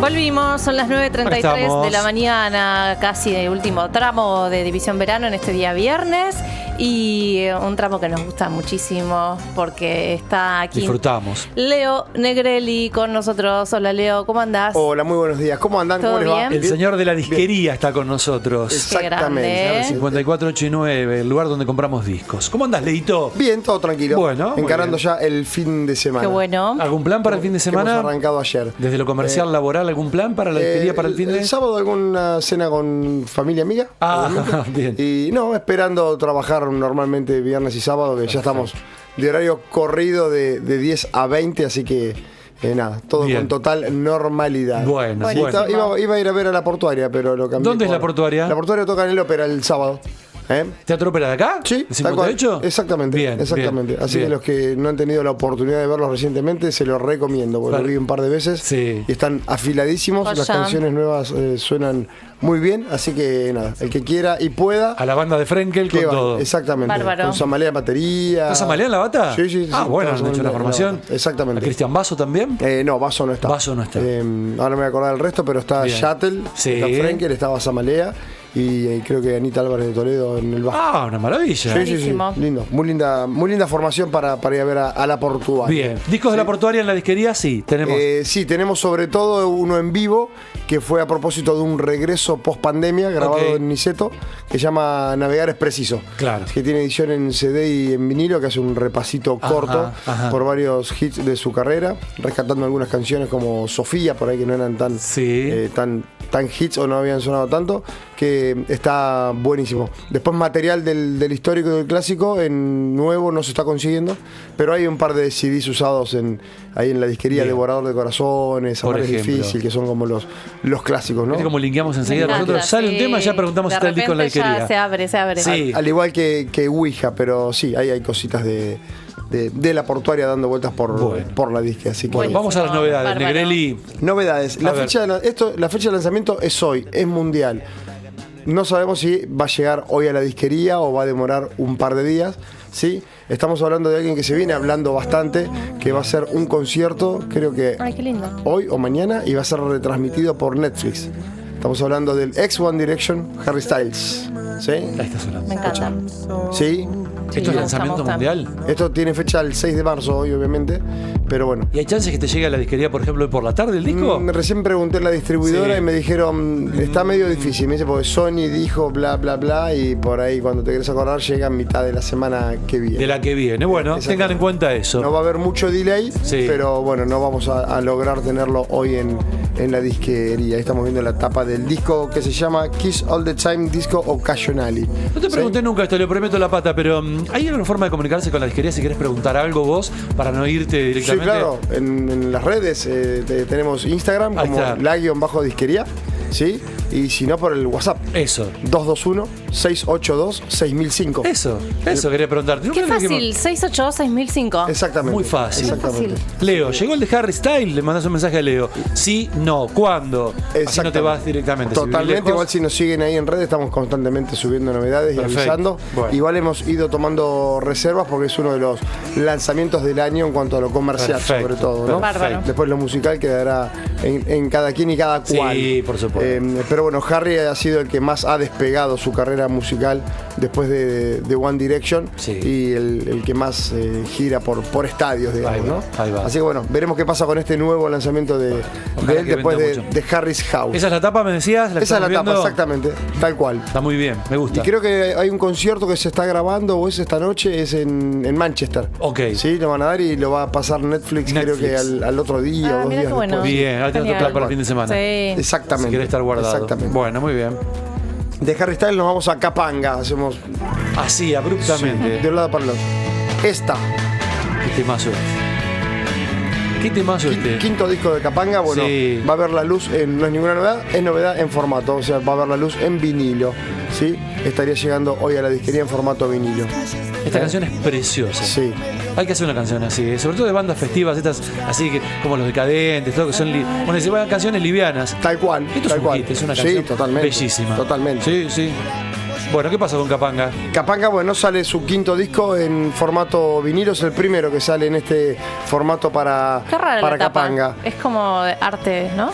Volvimos, son las 9:33 de la mañana, casi de último tramo de División Verano en este día viernes. Y un tramo que nos gusta muchísimo porque está aquí. Disfrutamos. Leo Negrelli con nosotros. Hola Leo, ¿cómo andás? Hola, muy buenos días. ¿Cómo andan? ¿Cómo les va? El señor de la disquería está con nosotros. Exactamente. 5489, el lugar donde compramos discos. ¿Cómo andás, Leito? Bien, todo tranquilo. Bueno, encarando ya el fin de semana. Qué bueno. ¿Algún plan para el fin de semana? Hemos arrancado ayer. Desde lo comercial, laboral, ¿algún plan para la disquería para el fin de? El sábado alguna cena con familia amiga. Ah, bien. Y no, esperando trabajar normalmente viernes y sábado, que ya estamos de horario corrido de 10 a 20, así que nada, todo bien. con total normalidad. Bueno, Sí, bueno. iba a ir a ver a La Portuaria, pero lo cambié. ¿Dónde es La Portuaria? La Portuaria toca en el Ópera el sábado. ¿Teatro Ópera de acá? Sí, ¿De tal cual. 58? Exactamente. Bien, exactamente. bien, Así bien. que los que no han tenido la oportunidad de verlos recientemente, se los recomiendo, porque lo vi un par de veces. Sí. Y están afiladísimos. Joya. Las canciones nuevas suenan muy bien. Así que nada, el que quiera y pueda. A la banda de Frenkel con que vaya. todo. Exactamente. Bárbaro. Con Samalea en batería. ¿Está Samalea en la bata? Sí, sí. Ah, sí, bueno, está han hecho la Samalea en formación. bata. Exactamente. ¿A Cristian Basso también? No, Basso no está. Basso no está. Ahora me voy a acordar del resto, pero está Bien. Shuttle, Sí. está Frenkel, estaba Samalea y creo que Anita Álvarez de Toledo en el bajo. Ah, una maravilla. Sí, sí, sí. Buenísimo. Lindo. Muy linda formación para ir a ver a La Portuaria. Bien. ¿Discos de La Portuaria en la disquería? Sí, tenemos. Sí, tenemos sobre todo uno en vivo que fue a propósito de un regreso post pandemia grabado Ok. en Niceto, que se llama Navegar es Preciso. Claro. Que tiene edición en CD y en vinilo, que hace un repasito Ajá, corto ajá. por varios hits de su carrera, rescatando algunas canciones como Sofía, por ahí que no eran tan, Sí. tan hits o no habían sonado tanto, que está buenísimo. Después material del histórico y del clásico, en nuevo no se está consiguiendo, pero hay un par de CDs usados ahí en la disquería, Bien. Devorador de Corazones, Por Amar es ejemplo. Difícil, que son como los clásicos, ¿no? ¿Viste cómo linkeamos enseguida? Me encanta, Nosotros sale un sí. tema, ya preguntamos si De está el disco en la repente ya disquería. se abre. Sí. Al igual que Ouija, pero sí, ahí hay cositas de La Portuaria dando vueltas por la disque. Así que Bueno, vamos a las novedades. Bárbaro. Negrelli. novedades. A La ver. fecha de lanzamiento es hoy, es mundial. No sabemos si va a llegar hoy a la disquería o va a demorar un par de días. ¿Sí? Estamos hablando de alguien que se viene hablando bastante, que va a hacer un concierto, creo que Ay, qué lindo. hoy o mañana, y va a ser retransmitido por Netflix. Estamos hablando del ex One Direction, Harry Styles. ¿Sí? Ahí está sonando. Me encanta. ¿Sí? ¿Esto es lanzamiento me gusta. mundial? Esto tiene fecha el 6 de marzo hoy, obviamente, pero bueno. ¿Y hay chances que te llegue a la disquería, por ejemplo, hoy por la tarde el disco? Recién pregunté en la distribuidora Sí. y me dijeron, está medio difícil. Me dice, porque Sony dijo bla, bla, bla, y por ahí cuando te querés acordar llega en mitad de la semana que viene. De la que viene. Bueno, Exacto. tengan en cuenta eso. No va a haber mucho delay, Sí. pero bueno, no vamos a lograr tenerlo hoy en la disquería. Ahí estamos viendo la tapa del disco que se llama Kiss All the Time Disco Occasionally. No te pregunté nunca esto, le prometo la pata, pero ¿hay alguna forma de comunicarse con la disquería si querés preguntar algo vos para no irte Sí, directamente? claro, en las redes tenemos Instagram Ahí como está. la_disquería, ¿sí? Y si no, por el WhatsApp, Eso. 221-682-6005. Eso quería preguntarte. Qué Nunca le dijimos- fácil, 682-6005. Exactamente. Muy fácil. Exactamente. Leo, llegó el de Harry Styles, le mandás un mensaje a Leo. Sí, no, ¿cuándo? Así no te Exactamente. vas directamente. Si vivís Totalmente, lejos, igual si nos siguen ahí en redes, estamos constantemente subiendo novedades Perfecto. y avisando. Bueno. Igual hemos ido tomando reservas porque es uno de los lanzamientos del año en cuanto a lo comercial, Perfecto, sobre todo, ¿no? Bárbaro. Después lo musical quedará en cada quien y cada cual. Sí, por supuesto. Pero bueno, Harry ha sido el que más ha despegado su carrera musical después de One Direction, Sí. y el que más gira por estadios, digamos, Ahí va, ¿no? ahí va. Así que bueno, veremos qué pasa con este nuevo lanzamiento de Ojalá él que después venda de mucho. Harry's House. ¿Esa es la tapa, me decías? Esa es la estamos tapa, viendo? exactamente, tal cual. Está muy bien, me gusta. Y creo que hay un concierto que se está grabando, o es esta noche, es en Manchester. Ok. Sí, lo van a dar y lo va a pasar Netflix, creo que al otro día o Ah, dos mira días qué bueno. después. Bien, ahora tengo otro Genial. plan para el fin de semana. Sí. Exactamente. Si querés estar guardado. Exactamente. Bueno, muy bien. De Harry Styles nos vamos a Capanga, hacemos Así, abruptamente. de un lado para el otro. Esta, ¿Qué temazo este? ¿Qué temazo este? quinto disco de Capanga, bueno, Sí. va a ver la luz, no es ninguna novedad, es novedad en formato, o sea, va a ver la luz en vinilo, ¿sí? Estaría llegando hoy a la disquería en formato vinilo. Esta canción es preciosa. Sí. Hay que hacer una canción así, sobre todo de bandas festivas, estas así que como los Decadentes, todo que son bueno, se van canciones livianas. Tal cual, Esto es tal un cual. hit, es una Sí, canción totalmente, bellísima. totalmente. Sí, sí. Bueno, ¿qué pasa con Capanga? Capanga, bueno, sale su quinto disco en formato vinilo, es el primero que sale en este formato para Qué rara la tapa. Capanga. Es como de arte, ¿no?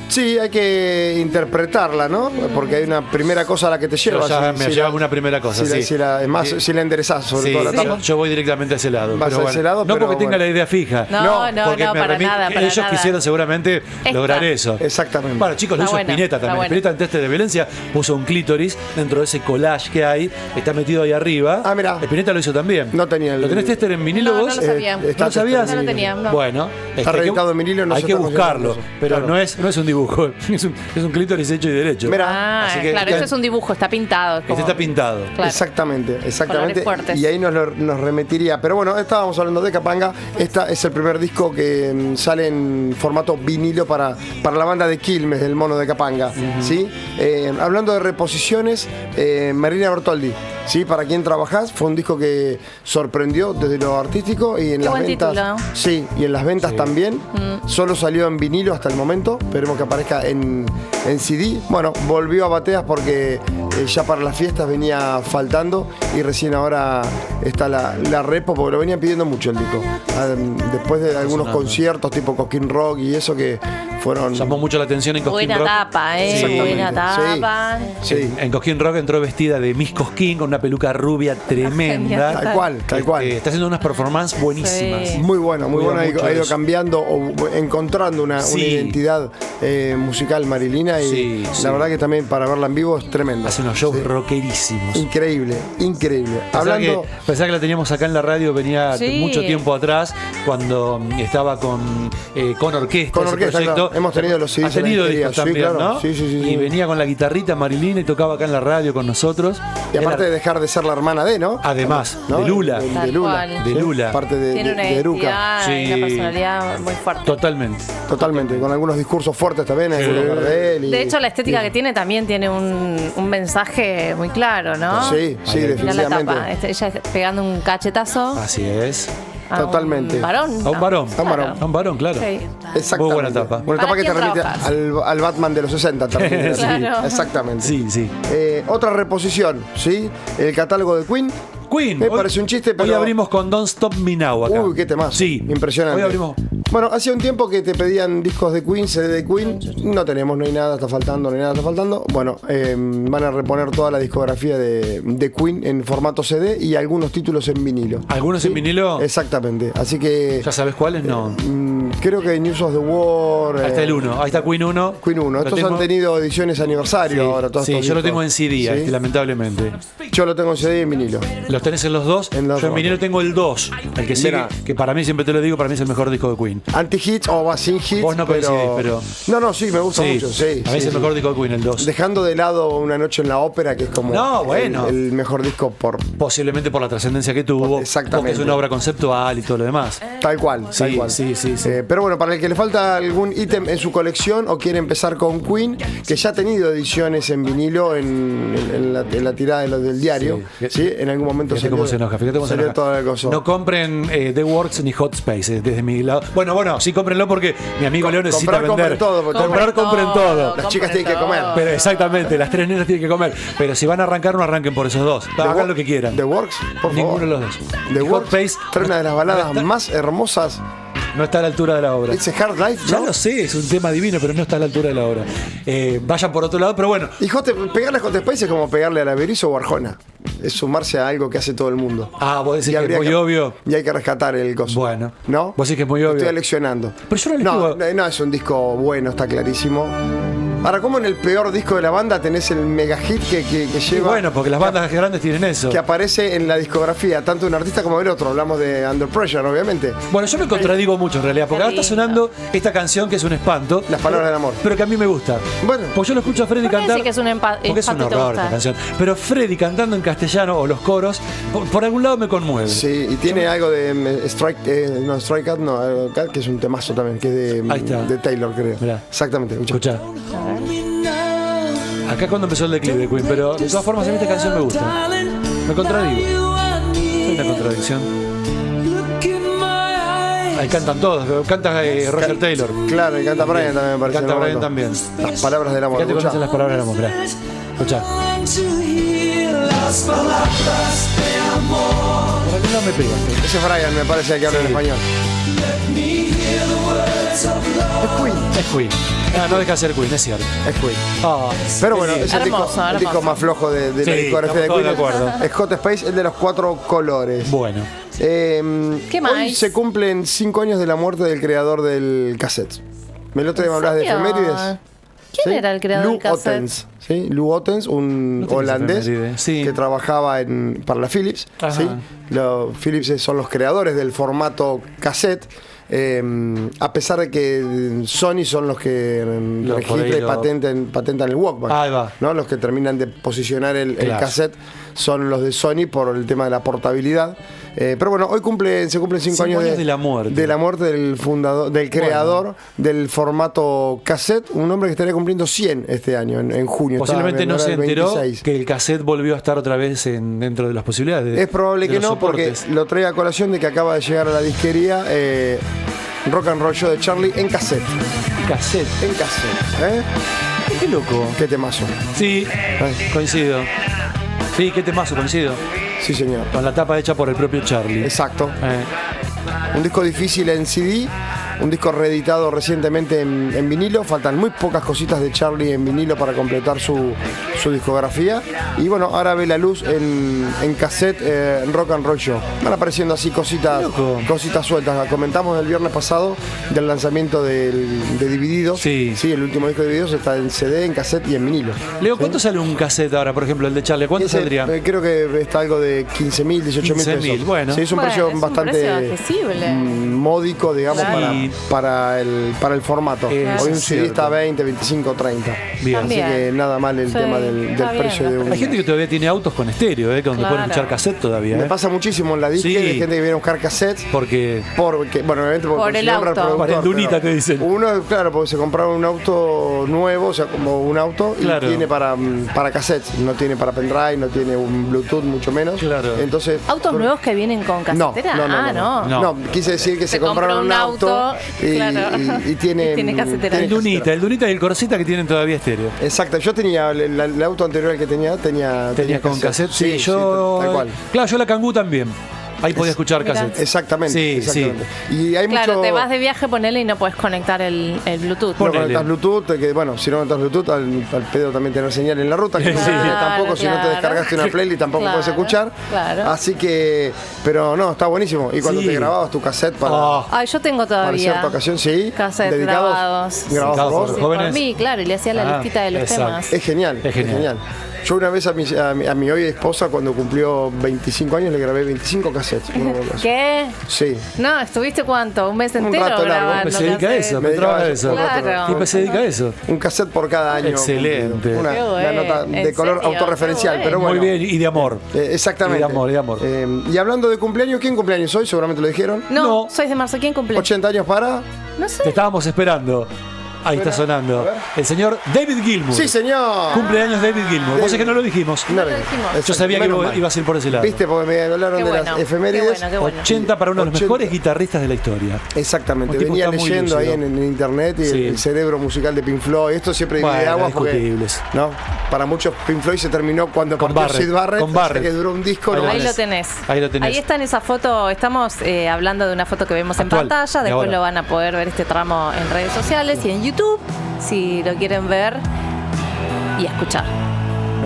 Sí, hay que interpretarla, ¿no? Porque hay una primera cosa a la que te lleva. Me lleva una primera cosa, sí. Si la enderezás, sobre todo la tapa. Yo voy directamente a ese lado. Vas a ese lado, no pero porque tenga la idea fija. No, porque para nada. Ellos quisieron seguramente lograr eso. Exactamente. Bueno, chicos, lo hizo Spinetta también. Spinetta en Test de Violencia puso un clítoris dentro de ese collage que hay. Está metido ahí arriba. Ah, mirá. Spinetta lo hizo también. No tenía ¿Lo tenés Tester en vinilo vos? No lo sabía. ¿No lo sabías? No lo tenía, no. Bueno. Está reeditado en vinilo. Hay que buscarlo. Pero claro. no es un dibujo. Es un clítoris hecho y derecho. Mirá. Claro, eso es un dibujo, está pintado. Este está pintado. Claro. Exactamente. Colores fuertes. Y ahí nos remitiría. Pero bueno, estábamos hablando de Capanga. Este es el primer disco que sale en formato vinilo para la banda de Quilmes, del Mono de Capanga. ¿Sí? Hablando de reposiciones, Marina Bertoldi. ¿Sí? ¿Para quién trabajás? Fue un disco que sorprendió desde lo artístico y en las ventas. Título. Sí, y en las ventas también. Solo salió en vinilo hasta el momento. Esperemos que aparezca en CD. Bueno, volvió a bateas porque ya para las fiestas venía faltando y recién ahora está la repo porque lo venían pidiendo mucho el disco. Después de algunos conciertos tipo Cosquín Rock y eso que fueron... Llamó mucho la atención en Cosquín Rock. Buena tapa, buena tapa. Sí. En Cosquín Rock entró vestida de Miss Cosquín con una peluca rubia tremenda. Tal cual. Está haciendo unas performances buenísimas. Sí. Muy bueno. Ha ido eso. cambiando o encontrando una identidad musical marilina y la verdad que también para verla en vivo es tremenda. Hace unos shows rockerísimos. Increíble. Pensaba que la teníamos acá en la radio, venía mucho tiempo atrás, cuando estaba con orquesta. Con orquesta, proyecto. claro. Hemos tenido los CDs. Ha tenido discos también, claro. ¿no? Sí. Y venía con la guitarrita Marilina y tocaba acá en la radio con nosotros. Y aparte de dejar de ser la hermana de, ¿no? Además, ¿no? de Lula. De Lula. Tal De Lula. Parte Tiene una de Eruca. identidad y una Sí. personalidad muy fuerte. Totalmente. Con algunos discursos fuertes también. De hecho, la estética que tiene también tiene un mensaje muy claro, ¿no? Sí, Mirá la definitivamente. tapa. Ella pegando un cachetazo. Así es. A Totalmente. Un varón. A un varón. Claro. A un varón, claro. Sí. Exactamente. Muy buena tapa. Una tapa ¿Para que te quién remite trabajas? al Batman de los 60 también. Sí. Claro. Exactamente. Sí. Otra reposición, ¿sí? El catálogo de Queen. Queen. Me parece un chiste, pero... Hoy abrimos con Don't Stop Me Now acá. Uy, qué temazo. Sí. Impresionante. Hoy abrimos. Bueno, hacía un tiempo que te pedían discos de Queen, CD de Queen. No tenemos, no hay nada, está faltando. Bueno, van a reponer toda la discografía de Queen en formato CD y algunos títulos en vinilo. ¿Algunos ¿Sí? en vinilo? Exactamente. Así que... ¿Ya sabes cuáles? No. Creo que News of the War... Ahí está el 1. Ahí está Queen 1. Queen 1. Estos han tenido ediciones aniversario ahora. Todos estos yo lo discos. tengo en CD, ¿Sí? lamentablemente. Yo lo tengo en CD y en vinilo. ¿Los tenés en los dos? En los yo en dos. vinilo tengo el 2. El que sigue, Mirá. que para mí, siempre te lo digo, para mí es el mejor disco de Queen. Anti-hits o va sin hits. Vos no coincidís, pero... No, sí, me gusta mucho. Sí, a mí es el mejor disco de Queen, el 2. Dejando de lado Una noche en la ópera, que es como No, bueno. el mejor disco por Posiblemente por la trascendencia que tuvo. Exactamente. Porque es una obra conceptual y todo lo demás. tal cual. Sí, tal cual. sí. Pero bueno, para el que le falta algún ítem en su colección o quiere empezar con Queen, que ya ha tenido ediciones en vinilo en la tirada del diario, Sí. ¿sí? En algún momento Fíjate cómo se enoja, salió toda la cosa. No compren The Works ni Hot Space desde mi lado. Bueno, sí cómprenlo porque mi amigo Leo necesita vender. Compren todo, porque compren todo. Las chicas tienen que comer. Pero exactamente, las 3 nenas tienen que comer. Pero si van a arrancar, no arranquen por esos dos. Hagan lo que quieran. The Works, por Ninguno favor. de los dos. The Hot Works Space trae una de las baladas más hermosas. no está a la altura de la obra. It's a Hard Life, Ya ¿no? lo sé, es un tema divino, pero no está a la altura de la obra. Vayan por otro lado, pero bueno. Y pegarle a Hot Space es como pegarle a la Berizo o Arjona. Es sumarse a algo que hace todo el mundo. Vos decís Y que es habría muy obvio. Y hay que rescatar el coso. Bueno. ¿No? Vos decís que es muy obvio. Estoy aleccionando. Pero yo no le no, es un disco bueno, está clarísimo. Ahora, ¿cómo en el peor disco de la banda tenés el mega hit que Y lleva? bueno, porque las bandas grandes tienen eso. Que aparece en la discografía, tanto de un artista como del otro. Hablamos de Under Pressure, obviamente. Bueno, yo me contradigo mucho en realidad, porque ahora está sonando esta canción que es un espanto. Las palabras del amor. Pero que a mí me gusta. Bueno. Porque yo lo escucho a Freddy ¿Por qué cantar. decís que es un porque es un espanto y te horror gusta? esta canción. Pero Freddy cantando en castellano o los coros, por algún lado me conmueve. Sí, y tiene algo de Strike Out, no, que es un temazo también, que es Ahí está. de Taylor, creo. Mirá. Exactamente, escucha. Escuchá. Acá es cuando empezó el declive de Queen, pero de todas formas a mí esta canción me gusta. Me contradigo. Hay una contradicción. Ahí cantan todos, canta Roger Taylor. Claro, y canta Brian también, me parece. Canta ¿no? Brian también. Las palabras del amor. Fíjate escuchá. conocen las palabras del amor, mirá. Escuchá. Por aquí no me pega. Ese es Brian, me parece que habla en Sí. español. Es Queen. Es Queen. No deja de ser Queen, es cierto. Es Queen. Pero bueno, es el disco más flojo de la discografía de Queen. De acuerdo. Es Hot Space, el de los 4 colores. Bueno. ¿Qué más? Hoy se cumplen 5 años de la muerte del creador del cassette. ¿Me lo otro día me hablas de efemérides? ¿Quién era el creador del cassette? Ottens, ¿sí? Lou Ottens, un holandés que trabajaba para la Philips. ¿Sí? Los Philips son los creadores del formato cassette. A pesar de que Sony son los que registran y patentan el Walkman. Ahí va. ¿No? Los que terminan de posicionar el cassette son los de Sony por el tema de la portabilidad. Pero bueno, hoy se cumplen 5 años de la muerte del fundador, del creador del formato cassette, un hombre que estaría cumpliendo 100 este año, en junio. Posiblemente no se enteró que el cassette volvió a estar otra vez dentro de las posibilidades. Es probable que no, soportes. Porque lo trae a colación de que acaba de llegar a la disquería Rock and Roll Show de Charlie en cassette. Cassette. En cassette. Qué loco. Qué temazo. Sí, coincido. Sí, qué temazo, coincido. Sí, señor. Con la tapa hecha por el propio Charlie. Exacto. Un disco difícil en CD, un disco reeditado recientemente en vinilo. Faltan muy pocas cositas de Charlie en vinilo para completar su discografía. Y bueno, ahora ve la luz en cassette en Rock and Roll Show. Van apareciendo así cositas sueltas. Comentamos el viernes pasado del lanzamiento de Divididos. Sí, el último disco de Divididos está en CD, en cassette y en vinilo. Leo, ¿cuánto sale un cassette ahora, por ejemplo, el de Charlie? ¿Cuánto saldría? Creo que está algo de 15.000, 18.000 pesos. Bueno. Sí, es un precio bastante accesible. Módico, digamos, para el formato. Hoy un CD está 20, 25, 30. Bien. Así que nada mal el tema del precio de un... Hay gente que todavía tiene autos con estéreo, donde pueden escuchar cassette todavía. Me pasa muchísimo en la disque, de gente que viene a buscar cassettes. Porque bueno, obviamente por el auto. Para el Dunita te dicen. Uno, claro, porque se compraron un auto nuevo, o sea, como un auto, y tiene para cassettes. No tiene para pendrive, no tiene un Bluetooth, mucho menos. Claro. Entonces, ¿Autos nuevos que vienen con casetera? No, quise decir que se compraron un auto y tiene casetera. El Dunita y el Corsita que tienen todavía estéreo. Exacto, yo tenía el auto anterior al que tenía con cassette. Sí, tal cual. Claro, yo la Kangoo también. Ahí podía escuchar cassette. Exactamente. Sí. Y hay claro, te vas de viaje, ponele y no puedes conectar el Bluetooth. No conectas Bluetooth, que bueno, si no conectas Bluetooth, al pedo también tener señal en la ruta, que tampoco, si no te descargaste una playlist, tampoco puedes escuchar. Claro. Así que, pero no, está buenísimo. Y cuando te grababas tu cassette para yo tengo todavía. Para cierta ocasión, cassette dedicados. Grabados por vos. jóvenes. Por mí, claro, y le hacía la listita de los temas. Es genial. Yo una vez a mi hoy esposa, cuando cumplió 25 años, le grabé 25 cassettes. ¿Qué? Sí. No, ¿estuviste cuánto? ¿Un mes entero? Un rato largo. Se dedica a eso, Claro. Se dedica a eso. Un cassette por cada año. Excelente. Una nota de color autorreferencial, pero bueno. Muy bien, y de amor. Exactamente. Y de amor. Y hablando de cumpleaños, ¿quién cumpleaños hoy? Seguramente lo dijeron. No, soy de marzo. ¿Quién cumple? 80 años para... No sé. Te estábamos esperando. Ahí está sonando. El señor David Gilmour. Sí, señor. Cumpleaños David Gilmour. Vos es que no lo dijimos. No lo dijimos. Yo sabía que ibas a ir por ese lado. Viste, porque me hablaron de las efemérides. Qué bueno. 80 para uno de los mejores guitarristas de la historia. Exactamente. Venía leyendo ahí en internet y el cerebro musical de Pink Floyd. Esto siempre divide agua porque, ¿no? Para muchos Pink Floyd se terminó cuando partió Sid Barrett. Con Barrett. Que duró un disco. Ahí lo tenés. Ahí está en esa foto. Estamos hablando de una foto que vemos en pantalla. Después lo van a poder ver este tramo en redes sociales y en YouTube, si lo quieren ver y escuchar.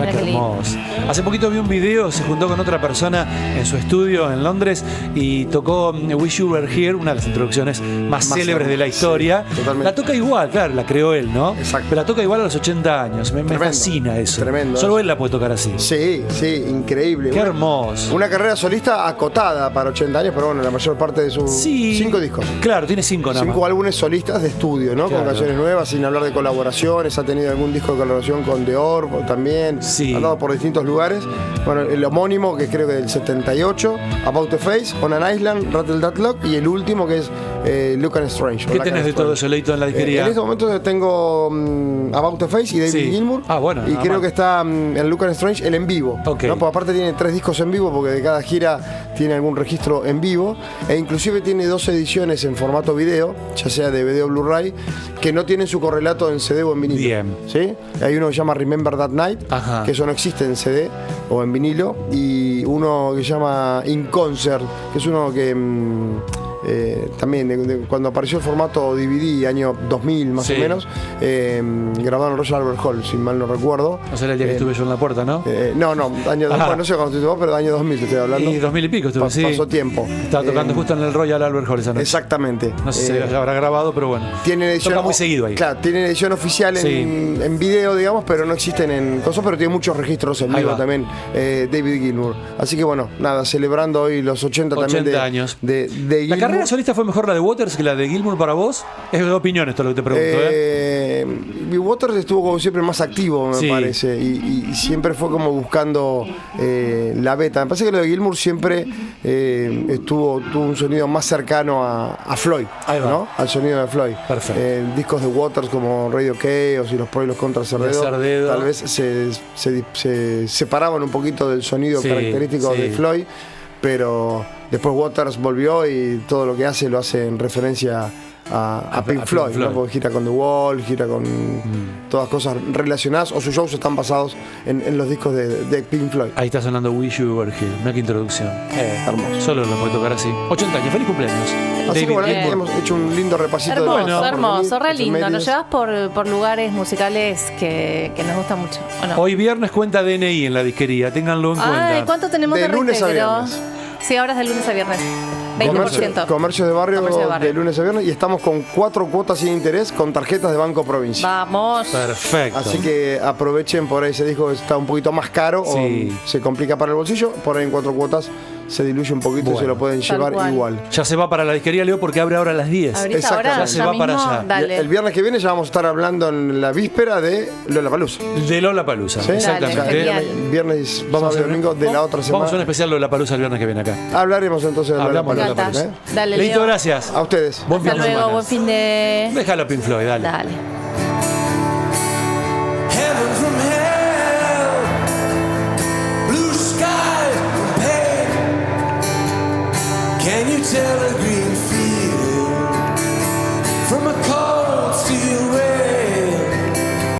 Qué hermoso. Hace poquito vi un video, se juntó con otra persona en su estudio en Londres y tocó Wish You Were Here, una de las introducciones más célebres de la historia. Sí, la toca igual, claro, la creó él, ¿no? Exacto. Pero la toca igual a los 80 años. Me fascina eso. Tremendo. Solo él la puede tocar así. Sí, increíble. Qué hermoso. Una carrera solista acotada para 80 años, pero bueno, la mayor parte de sus 5 discos. Claro, tiene 5 nada más. 5 álbumes solistas de estudio, ¿no? Claro. Con canciones nuevas, sin hablar de colaboraciones. Ha tenido algún disco de colaboración con The Orb también. Sí. Ha andado por distintos lugares. Bueno, el homónimo, que creo que del 78, About the Face, On an Island, Rattle That Lock, y el último que es Look and Strange. ¿Qué tenés de todo eso, Leito, en la disquería? En este momento tengo About the Face y David Gilmour. Bueno. Y creo que está en Look and Strange el en vivo. Okay. ¿No? Porque aparte tiene 3 discos en vivo, porque de cada gira tiene algún registro en vivo. E inclusive tiene 2 ediciones en formato video, ya sea DVD o Blu-ray, que no tienen su correlato en CD o en vinilo. Bien. ¿Sí? Hay uno que se llama Remember That Night, que eso no existe en CD o en vinilo. Y uno que se llama In Concert, que es uno que también cuando apareció el formato DVD, año 2000 más o menos, grabaron Royal Albert Hall, si mal no recuerdo. O sea, el día que estuve yo en la puerta, ¿no? No, año 2000, no sé cuándo estuviste vos, pero de año 2000 te estoy hablando. Y 2000 y pico estuve, sí. Pasó tiempo. Estaba tocando justo en el Royal Albert Hall esa noche. Exactamente. No sé si se habrá grabado, pero bueno. Tiene edición, toca muy seguido ahí. Claro, tiene edición oficial en video, digamos, pero no existen en cosas, pero tiene muchos registros en vivo también, David Gilmour. Así que bueno, nada, celebrando hoy los 80 también de años. De Gilmour. ¿La carrera solista fue mejor la de Waters que la de Gilmour para vos? Es de opinión esto lo que te pregunto, Waters estuvo como siempre más activo, me parece, y siempre fue como buscando la beta. Me parece que lo de Gilmour siempre tuvo un sonido más cercano a Floyd, ¿no? Al sonido de Floyd. Perfecto. Discos de Waters como Radio Chaos y los Pro y los Contra Cerdedo tal vez se separaban un poquito del sonido característico de Floyd, pero después Waters volvió y todo lo que hace lo hace en referencia a Pink Floyd, ¿no? Porque gira con The Wall, gira con todas cosas relacionadas, o sus shows están basados en los discos de Pink Floyd. Ahí está sonando Wish You Were Here, mira qué introducción. Hermoso. Solo lo puede tocar así. 80 años, feliz cumpleaños. Así que bueno, hemos hecho un lindo repasito. Hermoso, re lindo. Nos llevas por lugares musicales que nos gustan mucho. Hoy viernes cuenta DNI en la disquería, ténganlo en cuenta. ¿Cuánto tenemos de lunes a viernes? Sí, ahora es de lunes a viernes. 20%. Comercio de barrio de lunes a viernes, y estamos con 4 cuotas sin interés con tarjetas de Banco Provincia. Vamos. Perfecto. Así que aprovechen, por ahí se dijo que está un poquito más caro o se complica para el bolsillo, por ahí en 4 cuotas se diluye un poquito y se lo pueden llevar igual. Ya se va para la disquería, Leo, porque abre ahora a las 10. Exactamente. Ya se va para allá. Dale. El viernes que viene ya vamos a estar hablando en la víspera de Lollapalooza. De Lollapalooza, ¿Sí? exactamente. Dale, viernes, vamos a domingo de la otra semana. Vamos a un especial Lollapalooza el viernes que viene acá. Hablaremos entonces de Lollapalooza. Dale, Leito, gracias. A ustedes. Buen fin Hasta de luego, semana. buen fin de... Déjalo a Pink Floyd, dale. Heaven from hell, blue sky from pain. Can you tell a green field from a